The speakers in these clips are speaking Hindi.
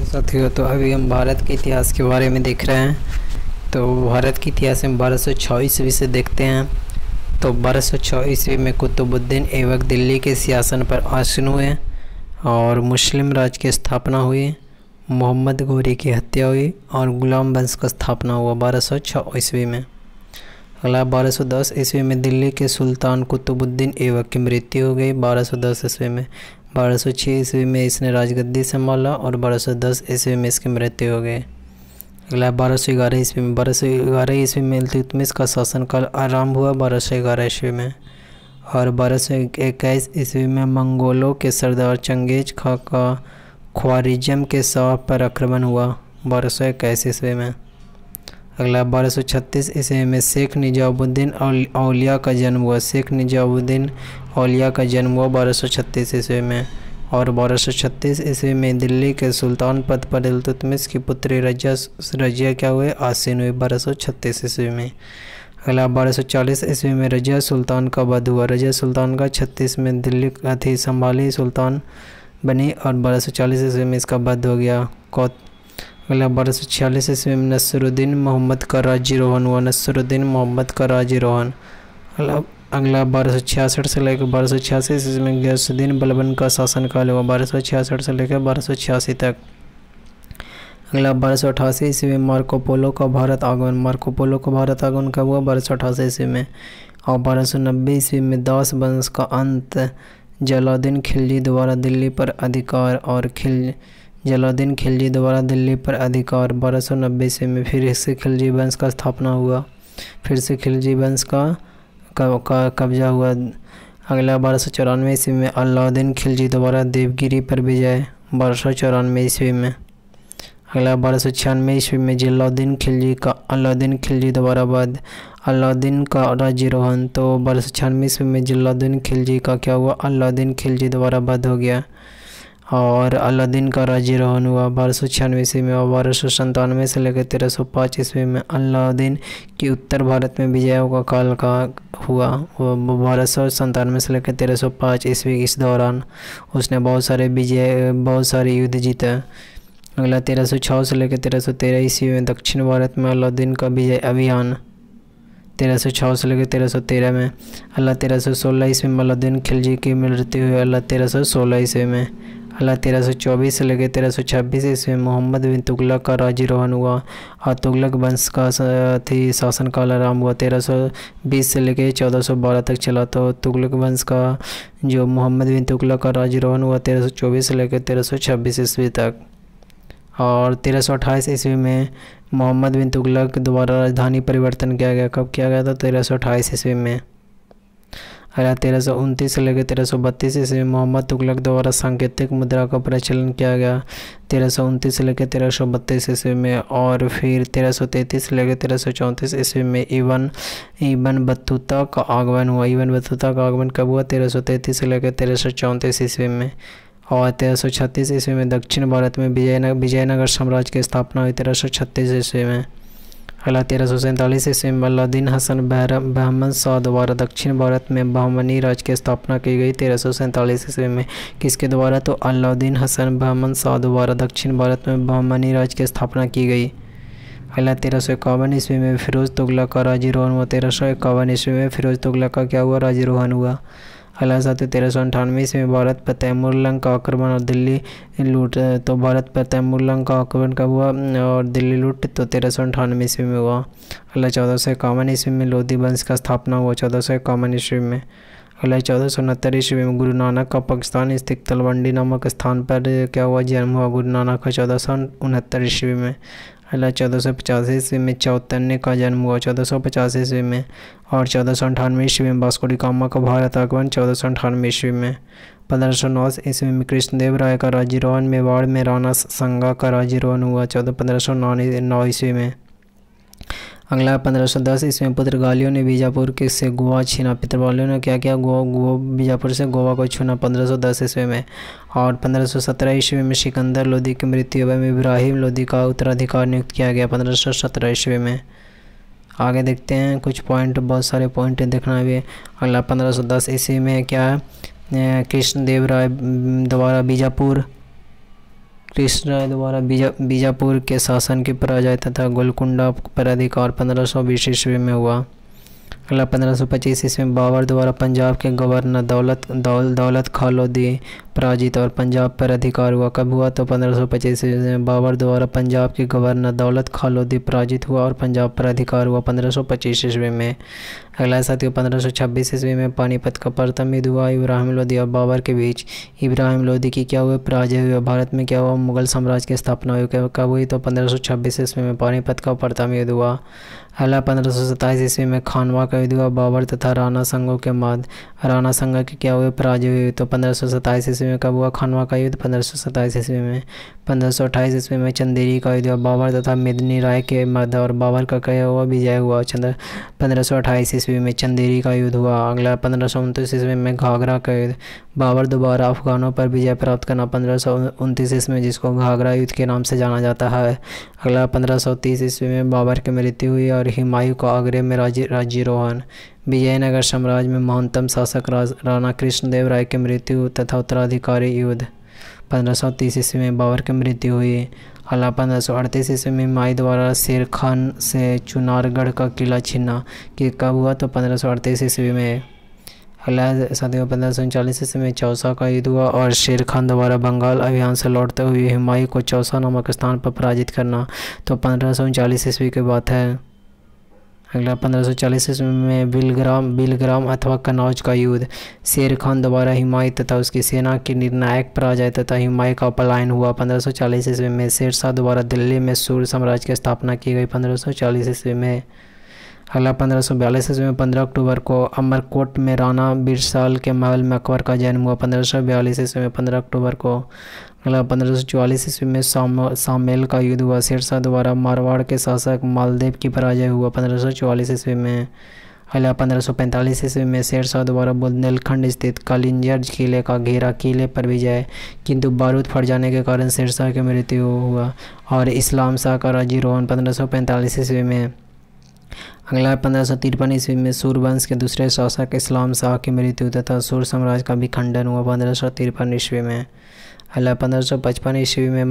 साथियों, तो अभी हम भारत के इतिहास के बारे में देख रहे हैं। तो भारत के इतिहास में 1206 ईस्वी से देखते हैं। तो 1206 ईस्वी में कुतुबुद्दीन ऐबक दिल्ली के सिंहासन पर आसीन हुए और मुस्लिम राज की स्थापना हुई। मोहम्मद घोरी की हत्या हुई और गुलाम वंश का स्थापना हुआ 1206 ईस्वी में। अगला 1210 ईस्वी में दिल्ली के सुल्तान कुतुबुद्दीन ऐबक की मृत्यु हो गई 1210 ईस्वी में। 1206 ईस्वी में इसने राजगद्दी संभाला और 1210 ईस्वी में इसकी मृत्यु हो गई। अगला 1211 ईस्वी में 1211 ईस्वी में इल्तुतमिश का शासनकाल आरंभ हुआ 1211 ईस्वी में। और 1221 ईस्वी में मंगोलों के सरदार चंगेज खां का ख्वारिज़म के शाह पर आक्रमण हुआ 1221 ईस्वी में। अगला 1236 ईस्वी में शेख निजामुद्दीन औलिया का जन्म हुआ। शेख निजामुद्दीन औलिया का जन्म हुआ 1236 ईस्वी में। और 1236 ईस्वी में दिल्ली के सुल्तान पद पर इल्तुतमिश की पुत्री रजिया क्या हुए आसीन हुई 1236 ईस्वी में। अगला 1240 ईस्वी में रजिया सुल्तान का वध हुआ। रजिया सुल्तान का 36 में दिल्ली थी संभाली सुल्तान बनी और 1240 ईस्वी में इसका वध हो गया। अगला 1246 ईस्वी में नसरुद्दीन मोहम्मद का राज्यारोहण हुआ। नसरुद्दीन मोहम्मद का राज्यारोहण। अगला 1266 से लेकर 1286 ईस्वी में गयासुद्दीन बलबन का शासनकाल हुआ 1266 से लेकर 1286 तक। अगला 1288 ईस्वी में मार्को पोलो का भारत आगमन। मार्को पोलो का भारत आगमन कब हुआ 1288 ईस्वी में। और 1290 ईस्वी में दास वंश का अंत। जलालुद्दीन खिलजी द्वारा दिल्ली पर अधिकार और जलालुद्दीन खिलजी द्वारा दिल्ली पर अधिकार 1290 ईस्वी में फिर से खिलजी वंश का स्थापना हुआ। फिर से खिलजी वंश का कब्जा हुआ। अगला 1294 ईस्वी में अलाउद्दीन खिलजी द्वारा देवगिरी पर विजय 1294 ईस्वी में। अगला 1296 ईस्वी में अलाउद्दीन खिलजी द्वारा वध। अलाउद्दीन का राज्यारोहण। तो 1296 ईस्वी में जलालुद्दीन खिलजी का क्या हुआ अलाउद्दीन खिलजी द्वारा वध हो गया और अलाउद्दीन का राज्यारोहण हुआ 1296 ईस्वी में। और 1297 से लेकर 1305 ईस्वी में अलाउद्दीन की उत्तर भारत में विजयों का काल का हुआ। 1297 से लेकर 1305 ईस्वी इस दौरान उसने बहुत सारे युद्ध जीते। अगला 1306 से लेकर 1313 ईस्वी में दक्षिण भारत में अलाउद्दीन का विजय अभियान 1306 से लेकर 1313 में। अल्लाह 1316 ईस्वी में अलाउद्दीन खिलजी की मृत्यु हुई। अल्लाह 1316 ईस्वी में। अल्लाह 1324 से लेकर 1326 ईस्वी में मोहम्मद बिन तुगलक का राज्यारोहण हुआ और तुगलक वंश का शासनकाल आरंभ हुआ 1320 से लेकर 1412 तक चला। तो तुगलक वंश का जो मोहम्मद बिन तुगलक का राज्यारोहण हुआ 1324 से लेकर 1326 ईस्वी तक। और 1328 ईस्वी में मोहम्मद बिन तुगलक द्वारा राजधानी परिवर्तन किया गया। कब किया गया था 1328 ईस्वी में। अगला 1329 से लेकर 1332 ईस्वी में मोहम्मद तुगलक द्वारा सांकेतिक मुद्रा का प्रचलन किया गया 1329 से लेकर 1332 ईस्वी में। और फिर 1333 से लेकर 1334 ईस्वी में इबन बतूता का आगमन हुआ। इबन बतूता का आगमन कब हुआ 1333 से लेकर 1334 ईस्वी में। और 1336 ईस्वी में दक्षिण भारत में विजयनगर साम्राज्य की स्थापना हुई 1336 ईस्वी में। अगला 1347 ईस्वी में अलाउद्दीन हसन बहमन शाह द्वारा दक्षिण भारत में बहमनी राज की स्थापना की गई 1347 ईस्वी में। किसके द्वारा तो अलाउद्दीन हसन बहमन शाह द्वारा दक्षिण भारत में बहमनी राज की स्थापना की गई। अगला 1351 ईस्वी में फिरोज तुगलक का राज्यारोहण हुआ। 1351 ईस्वी में फिरोज तुगलक का क्या हुआ राज्यारोहण हुआ। अगला 1398 ईस्वी में भारत पर तैमूरलंग का आक्रमण और दिल्ली लूट। तो भारत पर तैमूरलंग का आक्रमण कब हुआ और दिल्ली लूट तो 1398 ईस्वी में हुआ। अगला 1451 ईस्वी में लोधी वंश का स्थापना हुआ 1451 ईस्वी में। अगला 1469 ईस्वी में गुरु नानक का पाकिस्तान स्थित तलवंडी नामक स्थान पर क्या हुआ जन्म हुआ गुरु नानक का 1469 ईस्वी में। अगला 1485 ईस्वी में चौतन्य का जन्म हुआ 1485 ईस्वी में। और 1498 ईस्वी में वास्को डी गामा का भारत आगमन 1498 ईस्वी में। 1509 ईस्वी में कृष्णदेव राय का राज्यारोहण मेवाड़ में राणा संगा का राज्यारोहण हुआ 1509 ईस्वी में। अगला 1510 ईस्वी में पुर्तगालियों ने बीजापुर से गोवा छीना। पुर्तगालियों ने क्या किया बीजापुर से गोवा को छीना 1510 ईस्वी में। और 1517 ईस्वी में सिकंदर लोदी की मृत्यु में इब्राहिम लोदी का उत्तराधिकार नियुक्त किया गया 1517 ईस्वी में। आगे देखते हैं कुछ पॉइंट, बहुत सारे पॉइंट देखना है। अगला 1510 ईस्वी में क्या कृष्णदेव राय द्वारा बीजापुर कृष्णराय द्वारा बीजापुर के शासन की पराजय तथा गोलकुंडा पर अधिकार 1520 ईस्वी में हुआ। अगला 1525 ईस्वी में बाबर द्वारा पंजाब के गवर्नर दौलत खां लोधी पराजित और पंजाब पर अधिकार हुआ। कब हुआ? तो 1525 ईस्वी में बाबर द्वारा पंजाब के गवर्नर दौलत खां लोधी पराजित हुआ और पंजाब पर अधिकार हुआ 1525 ईस्वी में। अगला साथियों 1526 ईस्वी में पानीपत का प्रथम युद्ध हुआ इब्राहिम लोधी और बाबर के बीच। इब्राहिम लोधी की क्या हुआ? पराजय हुई। भारत में क्या हुआ? मुगल साम्राज्य की स्थापना हुई। कब हुई? तो 1526 ईस्वी में पानीपत का प्रथम युद्ध हुआ। अगला 1527 ईस्वी में खानवा का युद्ध हुआ बाबर तथा राणा संघों के मध्य। राणा संघ की क्या हुई? पराजय हुई। तो 1527 ईस्वी में कब हुआ खानवा का युद्ध? 1527 ईस्वी में। 1528 ईस्वी में चंदेरी का युद्ध हुआ बाबर तथा मेदिनी राय के मध्य और बाबर का क्या हुआ? विजय हुआ। 1528 ईस्वी में चंदेरी का युद्ध हुआ। अगला 1529 ईस्वी में घाघरा का युद्ध। बाबर दोबारा अफगानों पर विजय प्राप्त करना 1529 ईस्वी में, जिसको घाघरा युद्ध के नाम से जाना जाता है। अगला 1530 ईस्वी में बाबर की मृत्यु हुई और हुमायूं का आगरे में राज्यारोहण। विजयनगर साम्राज्य में महानतम शासक राणा कृष्णदेव राय की मृत्यु तथा उत्तराधिकारी युद्ध। 1530 ईस्वी में बाबर की मृत्यु हुई। अगला 1538 ईस्वी में हुमायूं द्वारा शेर खान से चुनारगढ़ का किला छीना। कि कब हुआ? तो 1538 ईस्वी में। अगला साथियों 1539 ईस्वी में चौसा का युद्ध हुआ और शेर खान द्वारा बंगाल अभियान से लौटते हुए हुमायूं को चौसा नामक स्थान पर पराजित करना। तो 1539 ईस्वी की बात है। अगला 1540 ईस्वी में बिलग्राम अथवा कनौज का युद्ध। शेर खान द्वारा हुमायूं तथा उसकी सेना की निर्णायक पराजय तथा हुमायूं का पलायन हुआ। 1540 ईस्वी में शेरशाह द्वारा दिल्ली में सूर्य साम्राज्य की स्थापना की गई 1540 ईस्वी में। अगला 1542 ईस्वी में 15 अक्टूबर को अमरकोट में राणा बिरसाल के महल में अकबर का जन्म हुआ। 1542 ईस्वी में 15 अक्टूबर को। अगला 1544 ईस्वी में सामेल का युद्ध हुआ। शेरशाह द्वारा मारवाड़ के शासक मालदेव की पराजय हुआ 1544 ईस्वी में। अगला 1545 ईस्वी में शेरशाह द्वारा बुंदेलखंड स्थित कालिंजर किले का घेरा, किले पर विजय, किंतु बारूद फट जाने के कारण शेरशाह की मृत्यु हुआ और इस्लाम शाह का राज्यारोहण 1545 ईस्वी में। अगला 1553 ईस्वी में सूरवंश के दूसरे शासक इस्लाम शाह की मृत्यु तथा सूर साम्राज्य का भी खंडन हुआ 1553 ईस्वी में। अगला 1555 ईस्वी में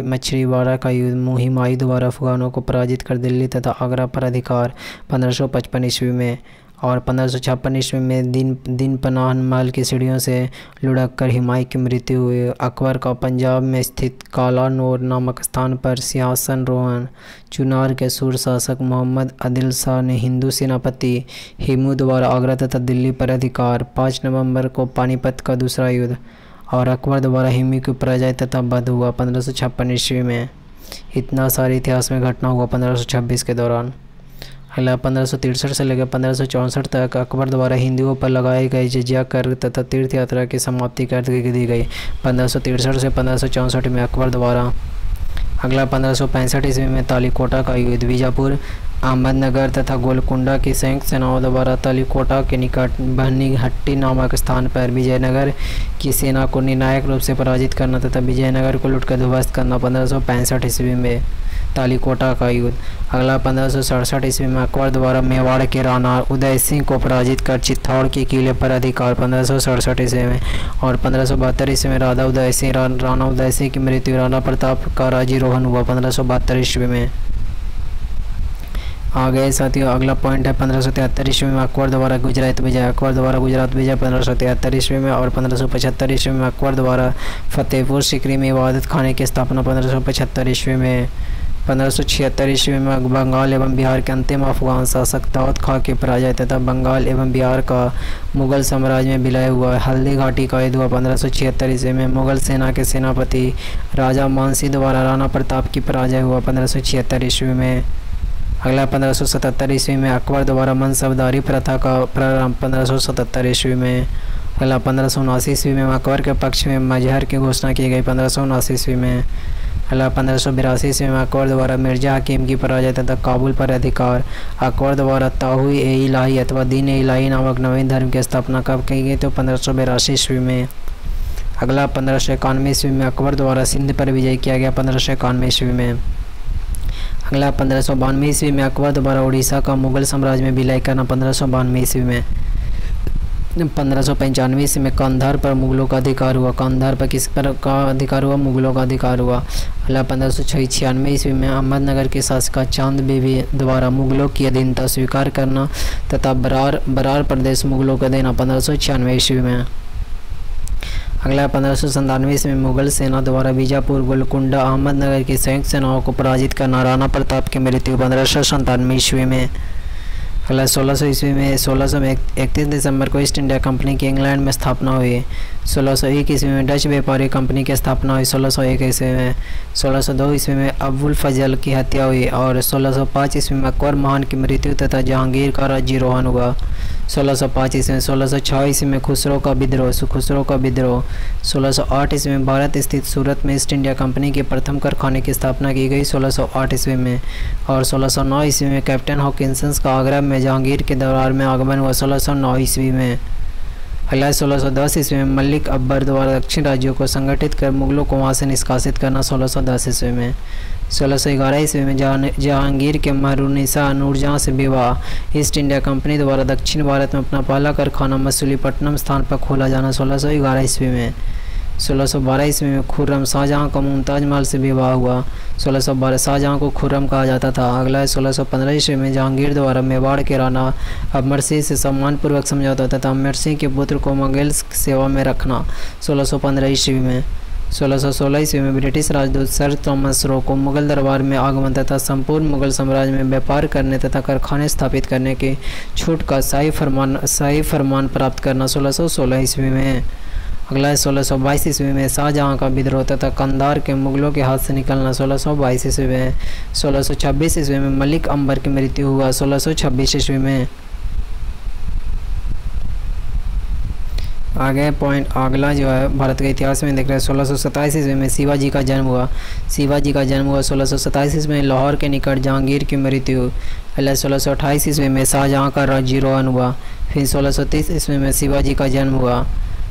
मछलीवाड़ा का युद्ध। हुमायूं द्वारा अफगानों को पराजित कर दिल्ली तथा आगरा पर अधिकार 1555 ईस्वी में। और 1556 ईस्वी में दिन पनाह महल की सीढ़ियों से लुढ़क कर हुमायूं की मृत्यु हुई। अकबर का पंजाब में स्थित कालानौर नामक स्थान पर सिंहासनरोहण। चुनार के सूर शासक मोहम्मद आदिल शाह ने हिंदू सेनापति हुमायूं द्वारा आगरा तथा दिल्ली पर अधिकार। 5 नवंबर को पानीपत का दूसरा युद्ध और अकबर द्वारा हुमायूं की पराजय तथा वध हुआ 1556 ईस्वी में। इतना सारे इतिहास में घटना हुआ 1526 के दौरान। अगला 1563 से लेकर 1564 तक अकबर द्वारा हिंदुओं पर लगाए गए जिज़्या कर तथा तीर्थ यात्रा की समाप्ति कर दी गई 1563 से 1564 में अकबर द्वारा। अगला 1565 ईस्वी में तालीकोटा का युद्ध। बीजापुर, अहमदनगर तथा गोलकुंडा की संयुक्त सेनाओं द्वारा तालीकोटा के निकट बहनीहट्टी नामक स्थान पर विजयनगर की सेना को निर्णायक रूप से पराजित करना तथा विजयनगर को लूटकर ध्वस्त करना 1565 ईस्वी में तालीकोटा का युद्ध। अगला 1567 ईस्वी में अकबर द्वारा मेवाड़ के राणा उदय सिंह को पराजित कर चित्तौड़ के किले पर अधिकार 1567 ईस्वी में। और 1572 ईस्वी में राणा उदय सिंह की मृत्यु, राणा प्रताप का राज्यारोहण हुआ 1572 ईस्वी में। आगे साथियों अगला पॉइंट है 1573 ईस्वी में अकबर द्वारा गुजरात विजय। अकबर द्वारा गुजरात विजय 1573 ईस्वी में। और 1575 ईस्वी में अकबर द्वारा फतेहपुर सीकरी में इबादत खाने की स्थापना 1575 ईस्वी में। 1576 ईस्वी में बंगाल एवं बिहार के अंतिम अफगान शासक दाऊद खां की पराजय तथा बंगाल एवं बिहार का मुगल साम्राज्य में विलय हुआ। हल्दी घाटी का युद्ध हुआ 1576 ईस्वी में। मुगल सेना के सेनापति राजा मानसिंह द्वारा राणा प्रताप की पराजय हुआ 1576 ईस्वी में। अगला 1577 ईस्वी में अकबर द्वारा मनसबदारी प्रथा का प्रारंभ 1577 ईस्वी में। अगला 1579 ईस्वी में अकबर के पक्ष में मजहर की घोषणा की गई 1579 ईस्वी में। अगला 1582 ईस्वी में अकबर द्वारा मिर्जा हकीम की पराजय तथा काबुल पर अधिकार। अकबर द्वारा ताहुई-ए-इलाही अथवा दीन-ए-इलाही नामक नवीन धर्म की स्थापना कब की गई? तो 1582 ईस्वी में। अगला 1591 ईस्वी में अकबर द्वारा सिंध पर विजय किया गया 1591 ईस्वी में। अगला 1592 ईस्वी में अकबर द्वारा उड़ीसा का मुगल साम्राज्य में विलय करना 1592 ईस्वी में। 1595 ईस्वी में कांधार पर मुगलों का अधिकार हुआ। कांधार पर किस पर का अधिकार हुआ? मुगलों का अधिकार हुआ। अगला 1596 ईस्वी में अहमदनगर की शासिका चांद बीबी द्वारा मुगलों की अधीनता स्वीकार करना तथा बरार प्रदेश मुगलों को देना 1596 ईस्वी में। अगला 1597 ईस्वी में मुगल सेना द्वारा बीजापुर, गोलकुंडा, अहमदनगर की संयुक्त सेनाओं को पराजित करना। राणा प्रताप की मृत्यु 1597 ईस्वी में। अगला 1600 ईस्वी में 31 दिसंबर को ईस्ट इंडिया कंपनी की इंग्लैंड में स्थापना हुई। 1601 ईस्वी में डच व्यापारी कंपनी की स्थापना हुई। 1601 ईस्वी में 1602 ईस्वी में अबुल फजल की हत्या हुई और 1605 ईस्वी में अकबर महान की मृत्यु तथा जहांगीर का राज्यारोहण हुआ। 1605 ईस्वी में 1606 ईस्वी में खुसरो का विद्रोह। 1608 ईस्वी में भारत स्थित सूरत में ईस्ट इंडिया कंपनी के प्रथम कारखाने की स्थापना की गई 1608 ईस्वी में। और 1609 ईस्वी में कैप्टन हॉकिंसन का आगरा में जहांगीर के दरबार में आगमन हुआ 1609 ईस्वी में। अगला 1610 ईस्वी में मलिक अकबर द्वारा दक्षिण राज्यों को संगठित कर मुगलों को वहां से निष्कासित करना 1610 ईस्वी में। 1611 ईस्वी में जहांगीर के महरुनिसा नूरजहां से विवाह। ईस्ट इंडिया कंपनी द्वारा दक्षिण भारत में अपना पहला कारखाना मसूलीपट्टनम स्थान पर खोला जाना 1611 ईस्वी में। 1612 ईस्वी में खुर्रम शाहजहां का मुमताज महल से विवाह हुआ। 1612 शाहजहां को खुर्रम कहा जाता था। अगला 1615 ईस्वी में जहांगीर द्वारा मेवाड़ के राणा अमर सिंह से सम्मानपूर्वक समझौता तथा अमर सिंह के पुत्र को मुगल सेवा में रखना 1615 ईस्वी में। 1616 ईस्वी में ब्रिटिश राजदूत सर थॉमस रो को मुगल दरबार में आगमन तथा संपूर्ण मुगल साम्राज्य में व्यापार करने तथा कारखाने स्थापित करने की छूट का शाही फरमान प्राप्त करना 1616 ईस्वी में। अगला 1622 ईस्वी में शाहजहां का विद्रोह तथा कंधार के मुगलों के हाथ से निकलना 1622 ईस्वी में। 1626 ईस्वी में मलिक अंबर की मृत्यु हुआ 1626 ईस्वी में। आगे पॉइंट अगला जो है भारत के इतिहास में देख रहे हैं 1627 ईस्वी में शिवाजी का जन्म हुआ। 1627 ईस्वी में लाहौर के निकट जहांगीर की मृत्यु। पहले 1628 ईस्वी में शाहजहां का राज्यारोहण हुआ। फिर 1630 ईस्वी में शिवाजी का जन्म हुआ।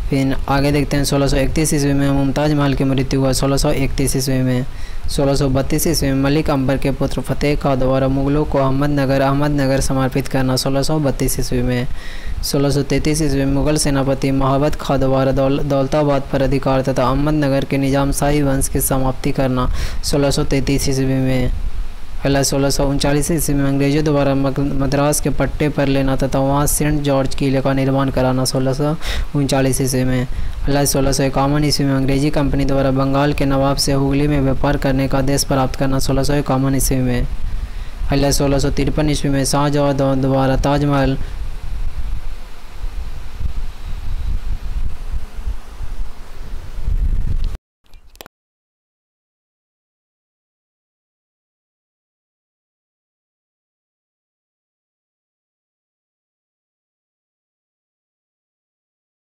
फिर आगे देखते हैं 1631 ईस्वी में मुमताज महल की मृत्यु हुआ 1631 ईस्वी में। 1632 ईस्वी में मलिक अंबर के पुत्र फतेह खां द्वारा मुगलों को अहमदनगर समर्पित करना 1632 ईस्वी में। 1633 ईस्वी में मुगल सेनापति महाबत खां द्वारा दौलताबाद पर अधिकार तथा अहमदनगर के निजाम शाही वंश की समाप्ति करना 1633 ईस्वी में। पहला 1639 ईस्वी में अंग्रेजों द्वारा मद्रास के पट्टे पर लेना तथा वहां सेंट जॉर्ज किले का निर्माण कराना 1639 ईस्वी में। पहला 1651 ईस्वी में अंग्रेजी कंपनी द्वारा बंगाल के नवाब से हुगली में व्यापार करने का आदेश प्राप्त करना 1651 ईस्वी में। पहला 1653 ईस्वी में शाहजहां द्वारा ताजमहल